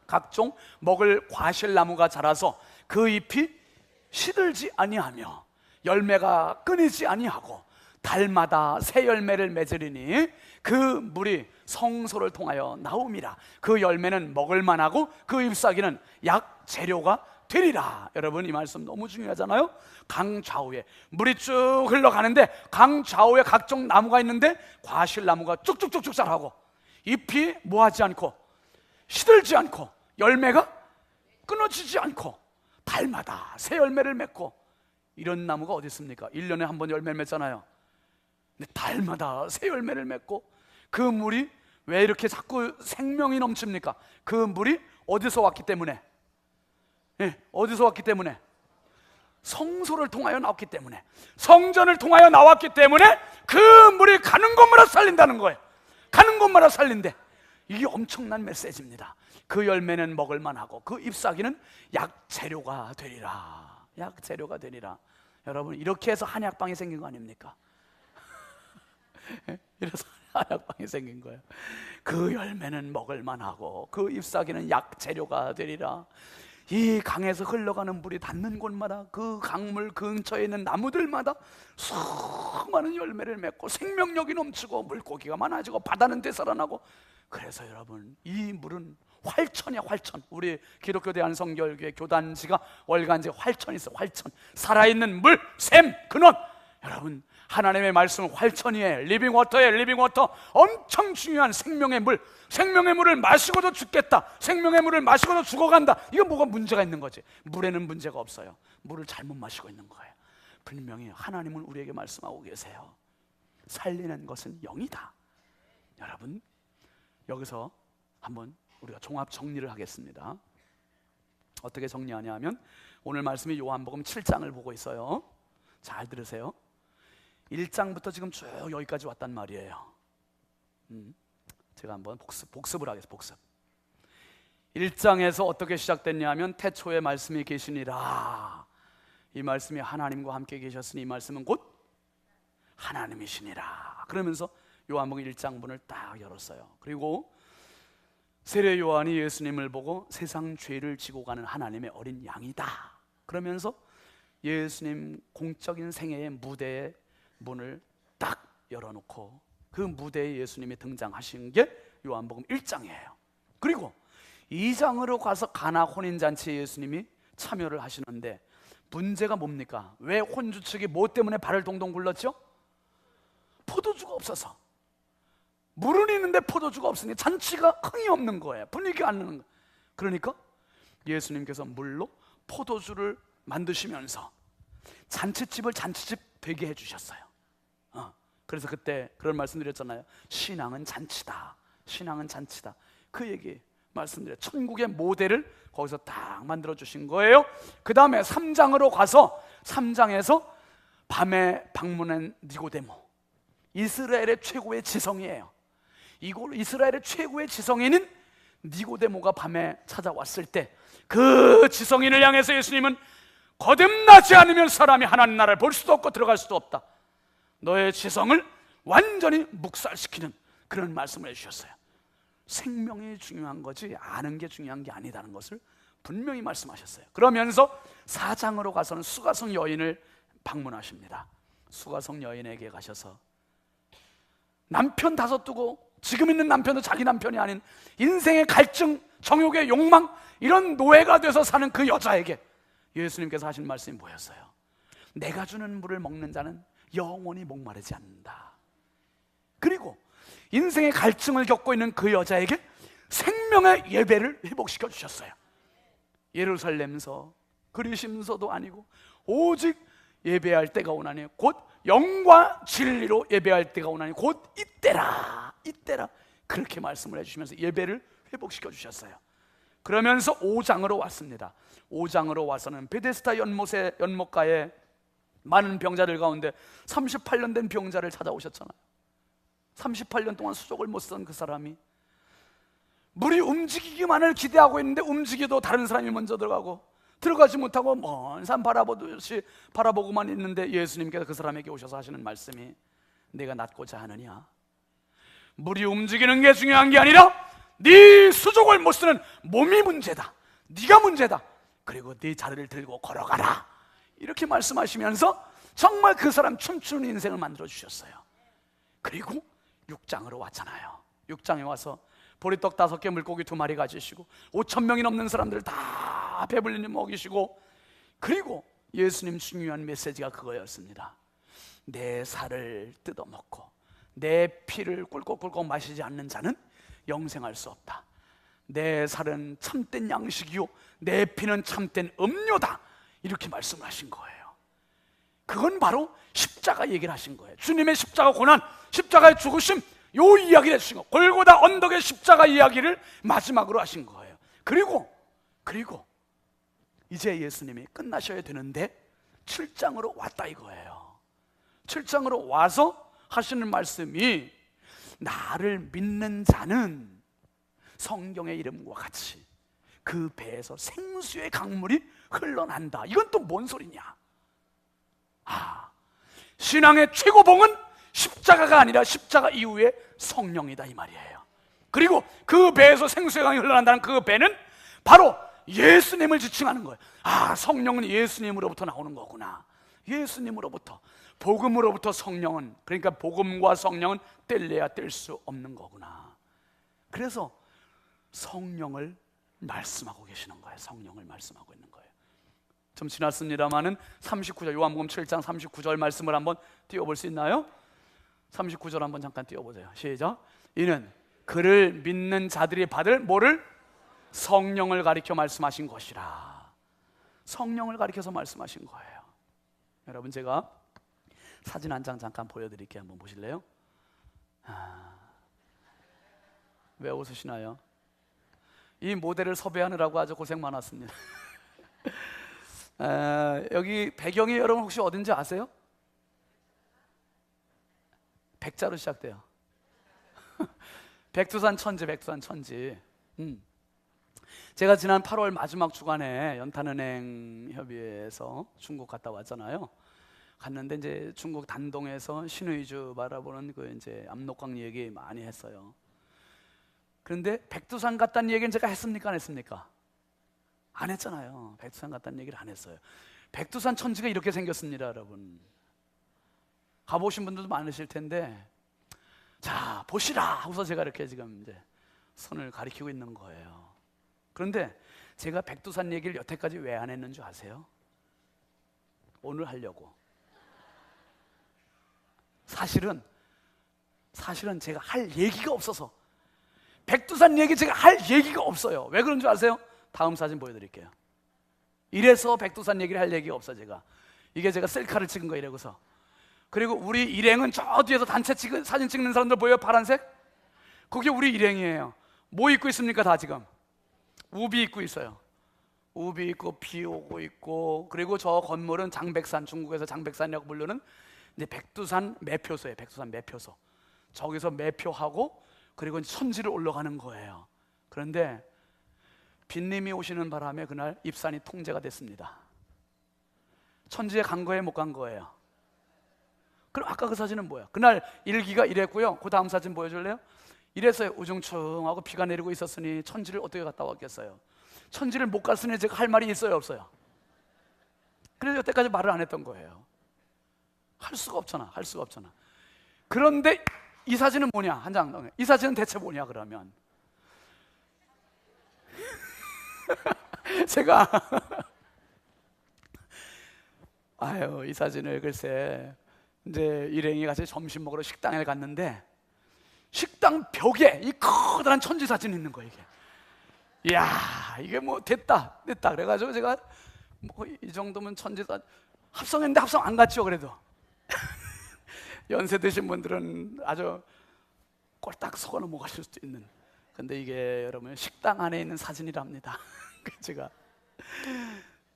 각종 먹을 과실나무가 자라서 그 잎이 시들지 아니하며 열매가 끊이지 아니하고 달마다 새 열매를 맺으리니 그 물이 성소를 통하여 나옴이라. 그 열매는 먹을만하고 그 잎사귀는 약 재료가 되리라. 여러분 이 말씀 너무 중요하잖아요. 강 좌우에 물이 쭉 흘러가는데 강 좌우에 각종 나무가 있는데 과실나무가 쭉쭉쭉쭉 자라고 잎이 뭐하지 않고 시들지 않고 열매가 끊어지지 않고 달마다 새 열매를 맺고. 이런 나무가 어디 있습니까? 1년에 한 번 열매를 맺잖아요. 근데 달마다 새 열매를 맺고 그 물이 왜 이렇게 자꾸 생명이 넘칩니까? 그 물이 어디서 왔기 때문에? 어디서 왔기 때문에? 성소를 통하여 나왔기 때문에, 성전을 통하여 나왔기 때문에 그 물이 가는 곳마다 살린다는 거예요. 가는 곳마다 살린대. 이게 엄청난 메시지입니다. 그 열매는 먹을 만하고 그 잎사귀는 약 재료가 되리라. 약 재료가 되리라. 여러분 이렇게 해서 한약방이 생긴 거 아닙니까? 이래서 한약방이 생긴 거예요. 그 열매는 먹을 만하고 그 잎사귀는 약 재료가 되리라. 이 강에서 흘러가는 물이 닿는 곳마다 그 강물 근처에 있는 나무들마다 수많은 열매를 맺고 생명력이 넘치고 물고기가 많아지고 바다는 되살아나고. 그래서 여러분 이 물은 활천이야, 활천. 우리 기독교 대한성결교회 교단지가 월간지 활천이 있어. 활천. 살아있는 물, 샘, 근원. 여러분 하나님의 말씀은 활천이에요. 리빙워터예요. 리빙워터. 엄청 중요한 생명의 물. 생명의 물을 마시고도 죽겠다, 생명의 물을 마시고도 죽어간다. 이거 뭐가 문제가 있는 거지? 물에는 문제가 없어요. 물을 잘못 마시고 있는 거예요. 분명히 하나님은 우리에게 말씀하고 계세요. 살리는 것은 영이다. 여러분 여기서 한번 우리가 종합 정리를 하겠습니다. 어떻게 정리하냐 하면 오늘 말씀이 요한복음 7장을 보고 있어요. 잘 들으세요. 1장부터 지금 쭉 여기까지 왔단 말이에요. 제가 한번 복습을 하겠습니다. 복습. 1장에서 어떻게 시작됐냐 하면 태초에 말씀이 계시니라. 이 말씀이 하나님과 함께 계셨으니 이 말씀은 곧 하나님이시니라. 그러면서 요한복음 1장문을 딱 열었어요. 그리고 세례 요한이 예수님을 보고 세상 죄를 지고 가는 하나님의 어린 양이다. 그러면서 예수님 공적인 생애의 무대의 문을 딱 열어놓고 그 무대에 예수님이 등장하신 게 요한복음 1장이에요. 그리고 2장으로 가서 가나 혼인잔치에 예수님이 참여를 하시는데 문제가 뭡니까? 왜 혼주 측이 뭐 때문에 발을 동동 굴렀죠? 포도주가 없어서. 물은 있는데 포도주가 없으니 잔치가 흥이 없는 거예요. 분위기가 안 나는 거예요. 그러니까 예수님께서 물로 포도주를 만드시면서 잔치집을 잔치집 되게 해주셨어요. 그래서 그때 그런 말씀 드렸잖아요. 신앙은 잔치다. 신앙은 잔치다. 그 얘기 말씀드려요. 천국의 모델을 거기서 딱 만들어 주신 거예요. 그 다음에 3장으로 가서 3장에서 밤에 방문한 니고데모, 이스라엘의 최고의 지성이에요. 이스라엘의 최고의 지성인은 니고데모가 밤에 찾아왔을 때 그 지성인을 향해서 예수님은 거듭나지 않으면 사람이 하나님 나라를 볼 수도 없고 들어갈 수도 없다. 너의 지성을 완전히 묵살시키는 그런 말씀을 해주셨어요. 생명이 중요한 거지 아는 게 중요한 게 아니다는 것을 분명히 말씀하셨어요. 그러면서 4장으로 가서는 수가성 여인을 방문하십니다. 수가성 여인에게 가셔서 남편 5 두고 지금 있는 남편도 자기 남편이 아닌 인생의 갈증, 정욕의 욕망, 이런 노예가 돼서 사는 그 여자에게 예수님께서 하신 말씀이 뭐였어요? 내가 주는 물을 먹는 자는 영원히 목마르지 않는다. 그리고 인생의 갈증을 겪고 있는 그 여자에게 생명의 예배를 회복시켜 주셨어요. 예루살렘서 그리심서도 아니고 오직 예배할 때가 오나니 곧 영과 진리로 예배할 때가 오나니 곧 이때라, 이때라, 그렇게 말씀을 해주시면서 예배를 회복시켜 주셨어요. 그러면서 5장으로 왔습니다. 5장으로 와서는 베데스다 연못가에 많은 병자들 가운데 38년 된 병자를 찾아오셨잖아요. 38년 동안 수족을 못 쓴 그 사람이 물이 움직이기만을 기대하고 있는데 움직여도 다른 사람이 먼저 들어가지 못하고 먼 산 바라보듯이 바라보고만 있는데 예수님께서 그 사람에게 오셔서 하시는 말씀이 내가 낫고자 하느냐? 물이 움직이는 게 중요한 게 아니라 네 수족을 못 쓰는 몸이 문제다. 네가 문제다. 그리고 네 자리를 들고 걸어가라. 이렇게 말씀하시면서 정말 그 사람 춤추는 인생을 만들어 주셨어요. 그리고 6장으로 왔잖아요. 6장에 와서 보리떡 5개 물고기 2마리 가지시고 5,000명이 넘는 사람들 다 배불리니 먹이시고, 그리고 예수님 중요한 메시지가 그거였습니다. 내 살을 뜯어먹고 내 피를 꿀꺽꿀꺽 마시지 않는 자는 영생할 수 없다. 내 살은 참된 양식이요 내 피는 참된 음료다. 이렇게 말씀을 하신 거예요. 그건 바로 십자가 얘기를 하신 거예요. 주님의 십자가 고난, 십자가의 죽으심, 요 이야기를 해주신 거예요. 골고다 언덕의 십자가 이야기를 마지막으로 하신 거예요. 그리고 이제 예수님이 끝나셔야 되는데 7장으로 왔다 이거예요. 7장으로 와서 하시는 말씀이 나를 믿는 자는 성경의 이름과 같이 그 배에서 생수의 강물이 흘러난다. 이건 또 뭔 소리냐? 신앙의 최고봉은 십자가가 아니라 십자가 이후에 성령이다 이 말이에요. 그리고 그 배에서 생수의 강이 흘러난다는 그 배는 바로 예수님을 지칭하는 거예요. 성령은 예수님으로부터 나오는 거구나. 예수님으로부터, 복음으로부터 성령은, 그러니까 복음과 성령은 뗄래야 뗄 수 없는 거구나. 그래서 성령을 말씀하고 계시는 거예요. 성령을 말씀하고 있는 거예요. 좀 지났습니다마는 39절, 요한복음 7장 39절 말씀을 한번 띄워볼 수 있나요? 39절 한번 잠깐 띄워보세요. 시작. 이는 그를 믿는 자들이 받을 뭐를? 성령을 가리켜 말씀하신 것이라. 성령을 가리켜서 말씀하신 거예요. 여러분, 제가 사진 한 장 잠깐 보여드릴게요. 한번 보실래요? 왜 웃으시나요? 이 모델을 섭외하느라고 아주 고생 많았습니다. 여기 배경이 여러분 혹시 어딘지 아세요? 백자로 시작돼요. 백두산 천지, 백두산 천지. 제가 지난 8월 마지막 주간에 연탄은행 협의회에서 중국 갔다 왔잖아요. 갔는데 이제 중국 단동에서 신의주 바라보는 그 이제 압록강 얘기 많이 했어요. 그런데 백두산 갔다는 얘기는 제가 했습니까? 안 했습니까? 안 했잖아요. 백두산 갔다는 얘기를 안 했어요. 백두산 천지가 이렇게 생겼습니다, 여러분. 가보신 분들도 많으실 텐데, 자 보시라 하고서 제가 이렇게 지금 이제 손을 가리키고 있는 거예요. 그런데 제가 백두산 얘기를 여태까지 왜 안 했는 줄 아세요? 오늘 하려고. 사실은 제가 할 얘기가 없어서, 백두산 얘기 제가 할 얘기가 없어요. 왜 그런 줄 아세요? 다음 사진 보여드릴게요. 이래서 백두산 얘기를 할 얘기가 없어. 제가 이게 제가 셀카를 찍은 거 이래고서. 그리고 우리 일행은 저 뒤에서 단체 사진 찍는 사람들 보여요? 파란색? 그게 우리 일행이에요. 뭐 입고 있습니까? 다 지금 우비 입고 있어요. 우비 입고 비 오고 있고, 그리고 저 건물은 장백산, 중국에서 장백산이라고 부르는 이제 백두산 매표소예요. 백두산 매표소. 저기서 매표하고 그리고 천지를 올라가는 거예요. 그런데 빈님이 오시는 바람에 그날 입산이 통제가 됐습니다. 천지에 간 거예요, 못 간 거예요? 그럼 아까 그 사진은 뭐야? 그날 일기가 이랬고요. 그 다음 사진 보여줄래요? 이래서요. 우중충하고 비가 내리고 있었으니 천지를 어떻게 갔다 왔겠어요? 천지를 못 갔으니 제가 할 말이 있어요, 없어요? 그래서 여태까지 말을 안 했던 거예요. 할 수가 없잖아. 그런데 이 사진은 뭐냐? 한 장. 이 사진은 대체 뭐냐 그러면? 제가 이 사진을 글쎄 이제 일행이 같이 점심 먹으러 식당에 갔는데 식당 벽에 이 커다란 천지 사진이 있는 거예요. 이게, 이야, 이게 뭐 됐다. 그래가지고 제가 뭐 이 정도면 천지 사진 합성했는데 합성 안 갔죠. 그래도 연세 드신 분들은 아주 꼴딱 속아 넘어가실 수도 있는. 근데 이게 여러분 식당 안에 있는 사진이랍니다. 제가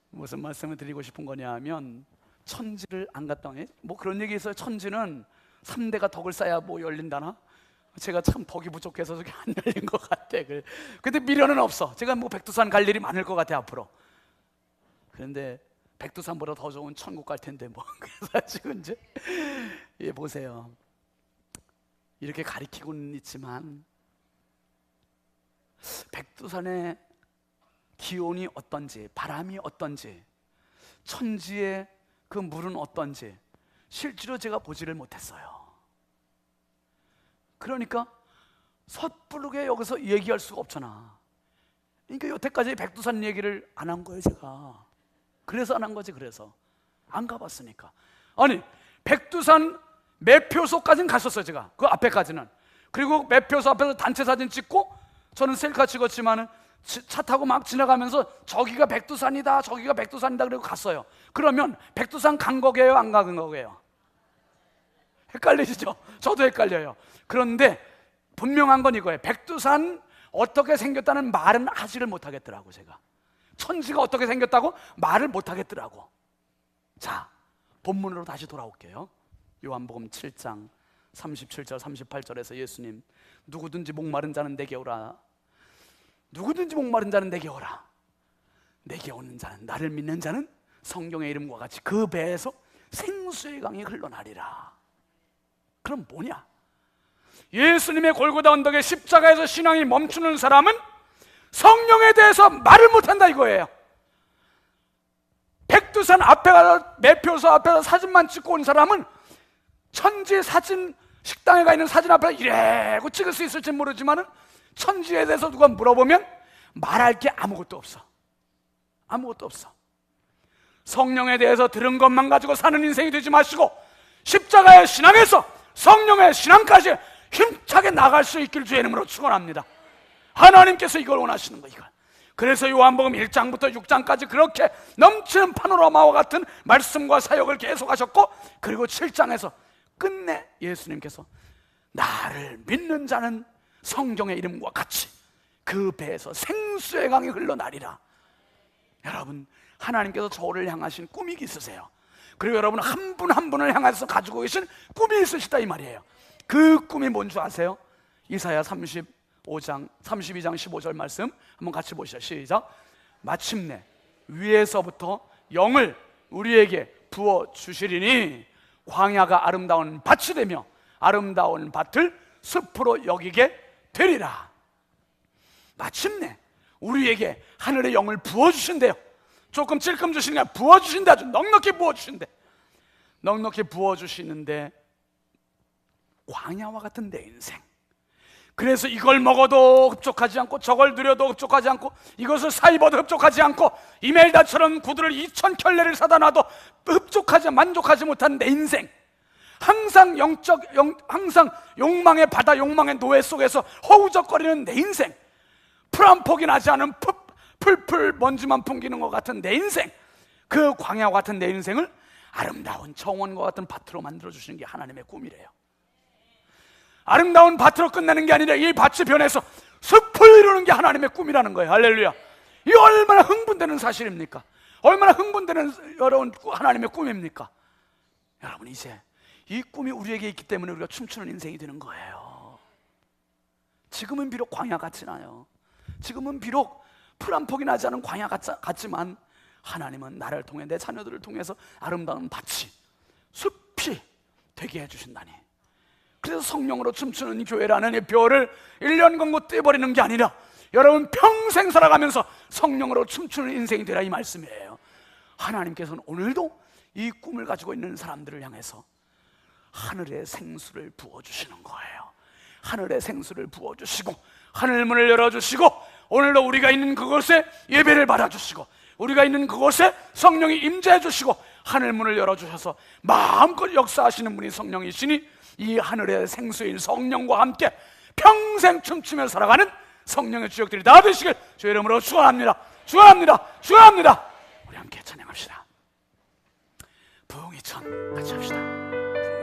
무슨 말씀을 드리고 싶은 거냐 하면, 천지를 안 갔다 오니 뭐 그런 얘기 있어요. 천지는 3대가 덕을 쌓아야 뭐 열린다나? 제가 참 덕이 부족해서 저게 안 열린 것 같아. 근데 미련은 없어. 제가 뭐 백두산 갈 일이 많을 것 같아 앞으로. 그런데 백두산보다 더 좋은 천국 갈 텐데 뭐. 그래서 지금 이제 보세요. 이렇게 가리키고는 있지만 백두산의 기온이 어떤지, 바람이 어떤지, 천지의 그 물은 어떤지 실제로 제가 보지를 못했어요. 그러니까 섣부르게 여기서 얘기할 수가 없잖아. 그러니까 여태까지 백두산 얘기를 안 한 거예요, 제가. 그래서 안 한 거지. 그래서 안 가봤으니까. 아니, 백두산 매표소까지는 갔었어요, 제가. 그 앞에까지는. 그리고 매표소 앞에서 단체 사진 찍고, 저는 셀카 찍었지만은 차 타고 막 지나가면서 저기가 백두산이다, 그리고 갔어요. 그러면 백두산 간 거게요, 안 간 거게요? 헷갈리시죠? 저도 헷갈려요. 그런데 분명한 건 이거예요. 백두산 어떻게 생겼다는 말은 하지를 못하겠더라고. 제가 천지가 어떻게 생겼다고 말을 못하겠더라고. 자, 본문으로 다시 돌아올게요. 요한복음 7장 37절 38절에서 예수님, 누구든지 목마른 자는 내게 오라. 누구든지 목마른 자는 내게 오라. 내게 오는 자는, 나를 믿는 자는 성경의 이름과 같이 그 배에서 생수의 강이 흘러나리라. 그럼 뭐냐? 예수님의 골고다 언덕의 십자가에서 신앙이 멈추는 사람은 성령에 대해서 말을 못한다 이거예요. 백두산 앞에 가서, 매표소 앞에서 사진만 찍고 온 사람은 천지 사진, 식당에 가 있는 사진 앞에 이래고 찍을 수 있을지 모르지만 천지에 대해서 누가 물어보면 말할 게 아무것도 없어. 아무것도 없어. 성령에 대해서 들은 것만 가지고 사는 인생이 되지 마시고 십자가의 신앙에서 성령의 신앙까지 힘차게 나갈 수 있길 주의 이름으로 축원합니다. 하나님께서 이걸 원하시는 거예요. 이걸. 그래서 요한복음 1장부터 6장까지 그렇게 넘치는 파노라마와 같은 말씀과 사역을 계속하셨고, 그리고 7장에서 끝내 예수님께서 나를 믿는 자는 성경의 이름과 같이 그 배에서 생수의 강이 흘러나리라. 여러분, 하나님께서 저를 향하신 꿈이 있으세요. 그리고 여러분 한 분 한 분을 향해서 가지고 계신 꿈이 있으시다 이 말이에요. 그 꿈이 뭔 줄 아세요? 이사야 32장 15절 말씀 한번 같이 보시죠. 시작. 마침내 위에서부터 영을 우리에게 부어 주시리니 광야가 아름다운 밭이 되며 아름다운 밭을 숲으로 여기게 되리라. 마침내 우리에게 하늘의 영을 부어주신대요. 조금 찔끔 주시는 게 아니라 부어주신대. 아주 넉넉히 부어주신대. 넉넉히 부어주시는데 광야와 같은 내 인생, 그래서 이걸 먹어도 흡족하지 않고 저걸 누려도 흡족하지 않고 이것을 사입어도 흡족하지 않고 이멜다처럼 구두를 2000켤레를 사다 놔도 만족하지 못한 내 인생, 항상 항상 욕망의 바다, 욕망의 노예 속에서 허우적거리는 내 인생, 풀 한 폭이 나지 않은 풀풀 먼지만 풍기는 것 같은 내 인생, 그 광야와 같은 내 인생을 아름다운 정원과 같은 밭으로 만들어주시는 게 하나님의 꿈이래요. 아름다운 밭으로 끝나는 게 아니라 이 밭이 변해서 숲을 이루는 게 하나님의 꿈이라는 거예요. 할렐루야. 이 얼마나 흥분되는 사실입니까? 얼마나 흥분되는 여러분 하나님의 꿈입니까? 여러분, 이제 이 꿈이 우리에게 있기 때문에 우리가 춤추는 인생이 되는 거예요. 지금은 비록 광야 같지 않아요. 지금은 비록 풀 한 폭이 나지 않은 광야 같지만 하나님은 나를 통해 내 자녀들을 통해서 아름다운 밭이, 숲이 되게 해주신다니. 그래서 성령으로 춤추는 교회라는 이 벼를 1년 공고 떼버리는 게 아니라 여러분 평생 살아가면서 성령으로 춤추는 인생이 되라, 이 말씀이에요. 하나님께서는 오늘도 이 꿈을 가지고 있는 사람들을 향해서 하늘의 생수를 부어주시는 거예요. 하늘의 생수를 부어주시고 하늘문을 열어주시고 오늘도 우리가 있는 그곳에 예배를 받아주시고 우리가 있는 그곳에 성령이 임재해 주시고 하늘문을 열어주셔서 마음껏 역사하시는 분이 성령이시니 이 하늘의 생수인 성령과 함께 평생 춤추며 살아가는 성령의 주역들이 다 되시길 주의 이름으로 축원합니다. 축원합니다. 축원합니다. 우리 함께 찬양합시다. 부흥이천 같이 합시다.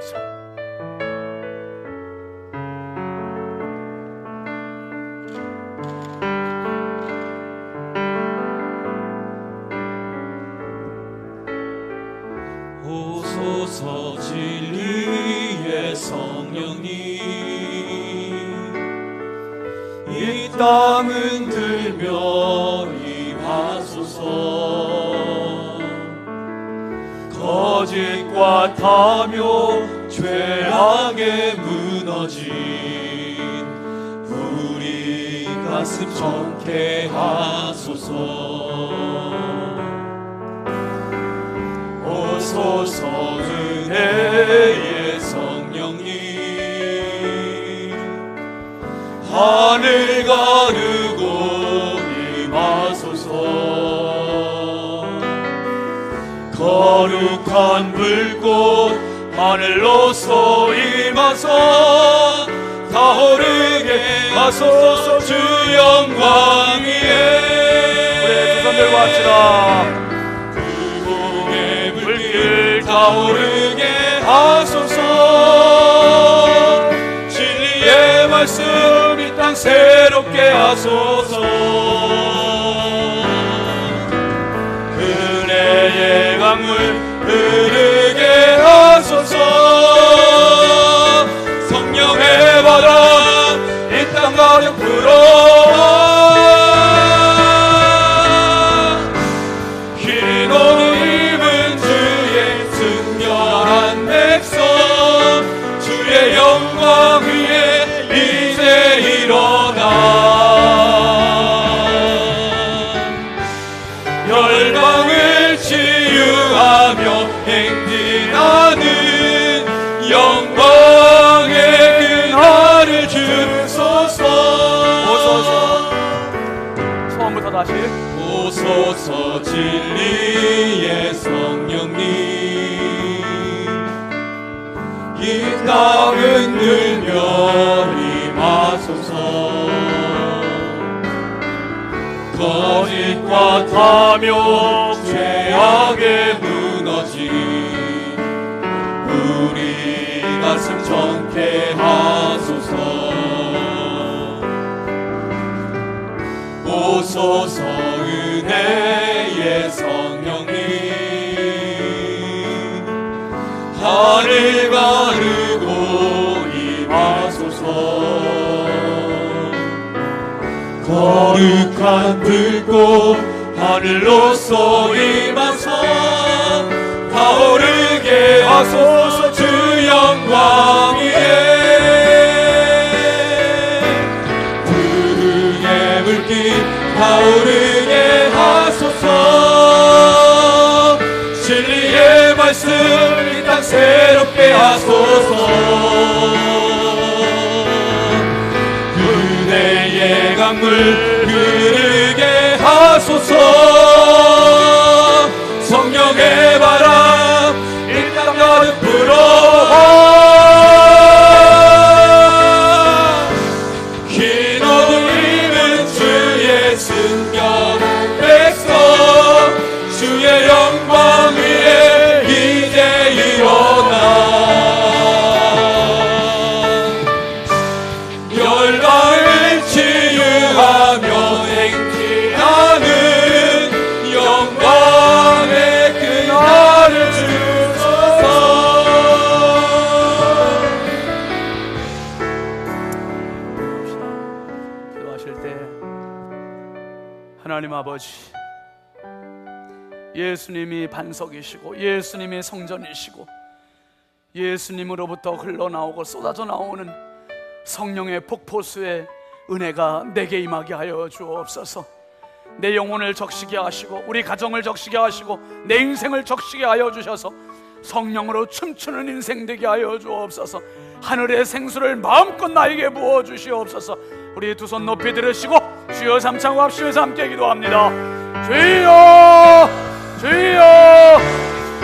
부흥이천. 오소서 진리의 성령님, 이 땅 흔들며 임하소서. 거짓과 탐욕 죄악에 무너진 우리 가슴 정케 하소서. 오소서 은혜의 성령님, 하늘 가르고 임하소서. 거룩한 불꽃 하늘로서 임하사 타오르게 하소서. 주 영광 위에 우리 두 손 들고 합시다. 불길 타오르게 하소서. 진리의 말씀 이 땅 새롭게 하소서. 은혜의 강물 흐르게 하소서. 성령의 바다 이 땅 가득 불어. 영광 위에 이제 일어나 열방을 치유하며 행진하는 영광의 그날을 주소서. 오소서. 처음부터 다시. 오소서 진리의 성령님, 이 땅 흔들며 임하소서. 거짓과 탐욕 죄악에 무너진 우리 가슴 정케 하소서. 오소서 은혜의 성령님, 하늘 가르고 임하소서. 거룩한 불꽃 하늘로서 임하사 타오르게 하소서. 주 영광 위에 부흥의 불길 타오르게 하소서. 진리의 말씀 이 땅 새롭게 하소서. 강물 흐르게 하소서. 성령의 바람 이 땅 가득 불어와 흰 옷을 입은 주의 순결한 백성 주의 영광 위에 이제 일어나 열방을 치유하며 행진하는 영광의 그날을 주소서. 기도하실 때 하나님 아버지, 예수님이 반석이시고 예수님이 성전이시고 예수님으로부터 흘러나오고 쏟아져 나오는 성령의 폭포수의 은혜가 내게 임하게 하여 주옵소서. 내 영혼을 적시게 하시고 우리 가정을 적시게 하시고 내 인생을 적시게 하여 주셔서 성령으로 춤추는 인생 되게 하여 주옵소서. 하늘의 생수를 마음껏 나에게 부어 주시옵소서. 우리 두 손 높이 들으시고 주여 삼창고 합심해서 함께 기도합니다. 주여 주여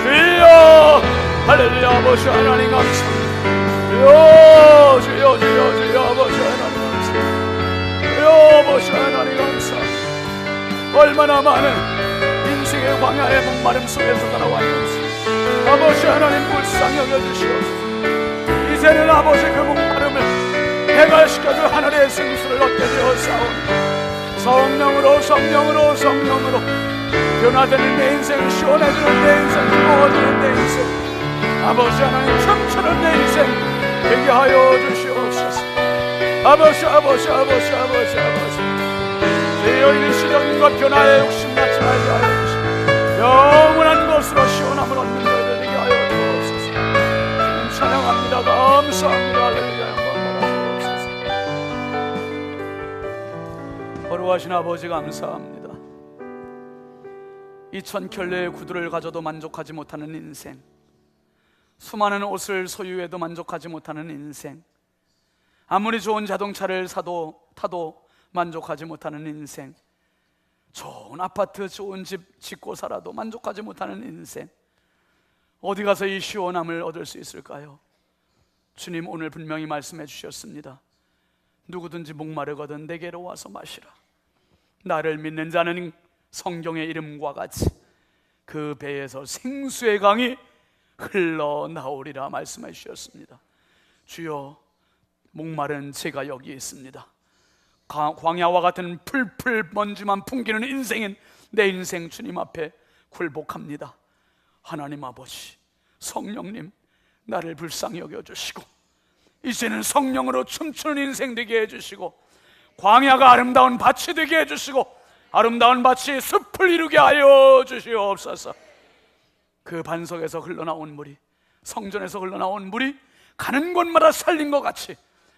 주여 할렐루야. 아버지 하나님 감사합니다. 주여 주여 주여 주여 아버지 하나님 감사합니다. 주여 아버지 하나님 감사합니다. 얼마나 많은 인생의 광야의 목마름 속에서 살아왔는지 아버지 하나님 불쌍히 여겨주시옵소서. 이제는 아버지 그 목마름을 해갈시켜줄 하늘의 생수를 얻게 되었사오니 성령으로 성령으로 성령으로 변화되는 내 인생, 시원해지는 내 인생, 뜨거워지는 내 인생, 아버지 하나님 춤추는 내 인생 되게 하여 주시옵소서. 아버지 아버지 아버지 아버지 아버지 주여 이 시련과 변화에 욕심 낳지 말게 하여 주시고 영원한 것으로 시원함을 얻는 너희들 되게 하여 주옵소서. 주님 찬양합니다. 감사합니다. 할렐루야. 영광 받아주옵소서. 거룩하신 아버지 감사합니다. 2000켤레의 구두를 가져도 만족하지 못하는 인생, 수많은 옷을 소유해도 만족하지 못하는 인생, 아무리 좋은 자동차를 타도 만족하지 못하는 인생, 좋은 아파트 좋은 집 짓고 살아도 만족하지 못하는 인생, 어디 가서 이 시원함을 얻을 수 있을까요? 주님 오늘 분명히 말씀해 주셨습니다. 누구든지 목마르거든 내게로 와서 마시라. 나를 믿는 자는 성경의 이름과 같이 그 배에서 생수의 강이 흘러나오리라 말씀해 주셨습니다. 주여 목마른 제가 여기 있습니다. 광야와 같은 풀풀 먼지만 풍기는 인생인 내 인생 주님 앞에 굴복합니다. 하나님 아버지, 성령님 나를 불쌍히 여겨주시고 이제는 성령으로 춤추는 인생 되게 해주시고 광야가 아름다운 밭이 되게 해주시고 아름다운 밭이 숲을 이루게 하여 주시옵소서. 그 반석에서 흘러나온 물이, 성전에서 흘러나온 물이 가는 곳마다 살린 것 같이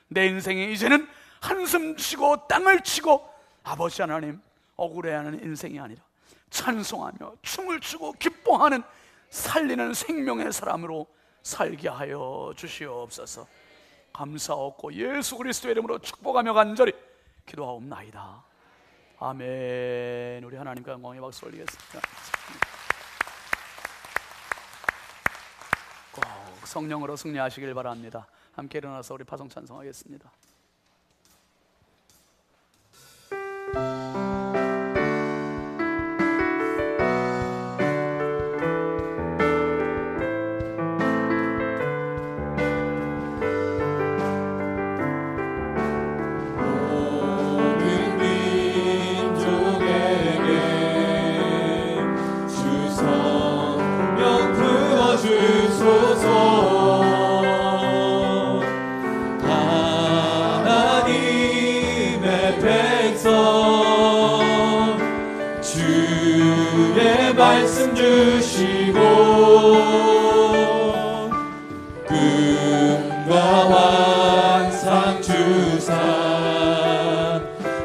내 인생이 이제는 한숨 쉬고 땅을 치고 아버지 하나님 억울해하는 인생이 아니라 찬송하며 춤을 추고 기뻐하는 살리는 생명의 사람으로 살게 하여 주시옵소서. 감사하고 예수 그리스도의 이름으로 축복하며 간절히 기도하옵나이다. 아멘. 우리 하나님과 영광의 박수 올리겠습니다. 꼭 성령으로 승리하시길 바랍니다. 함께 일어나서 우리 파송 찬송하겠습니다. 말씀 주시고 금과 환상 주사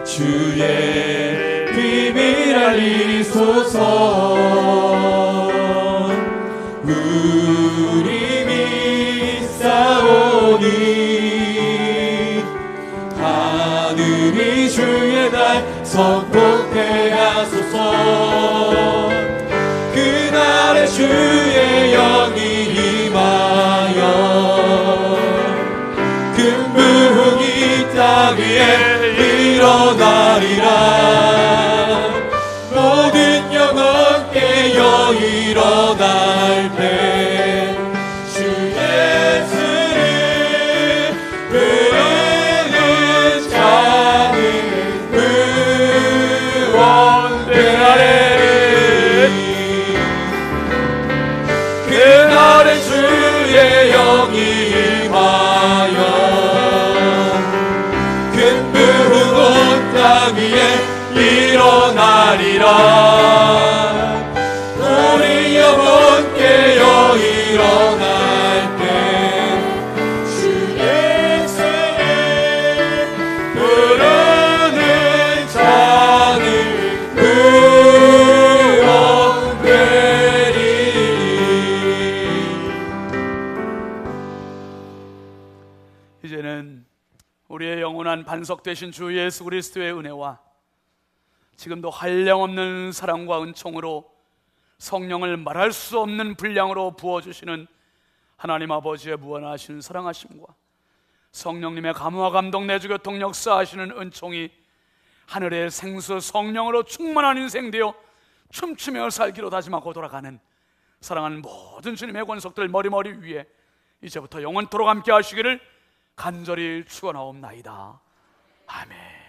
주의 비밀 알리소서. 우리 믿사오니 하늘이 주의 날 선포해 하소서. 그날에 주의 영이 임하여 큰 부흥이 땅 위에 일어나리라. 모든 영혼 깨어 일어날 때 주 예수를 부르는 자는 구원되리니. 그날에 주의 영이 임하여 큰 부흥 온 땅 위에 일어나리라. 우리 영혼 깨어 일어날 때 주 예수를 부르는 자는 구원되리니. 이제는 우리의 영원한 반석 되신 주 예수 그리스도의 은혜와 지금도 한량없는 사랑과 은총으로 성령을 말할 수 없는 분량으로 부어주시는 하나님 아버지의 무한하신 사랑하심과 성령님의 감화와 감동 내주 교통 역사하시는 은총이 하늘의 생수 성령으로 충만한 인생 되어 춤추며 살기로 다짐하고 돌아가는 사랑하는 모든 주님의 권속들 머리머리 위에 이제부터 영원토록 함께 하시기를 간절히 축원하옵나이다. 아멘.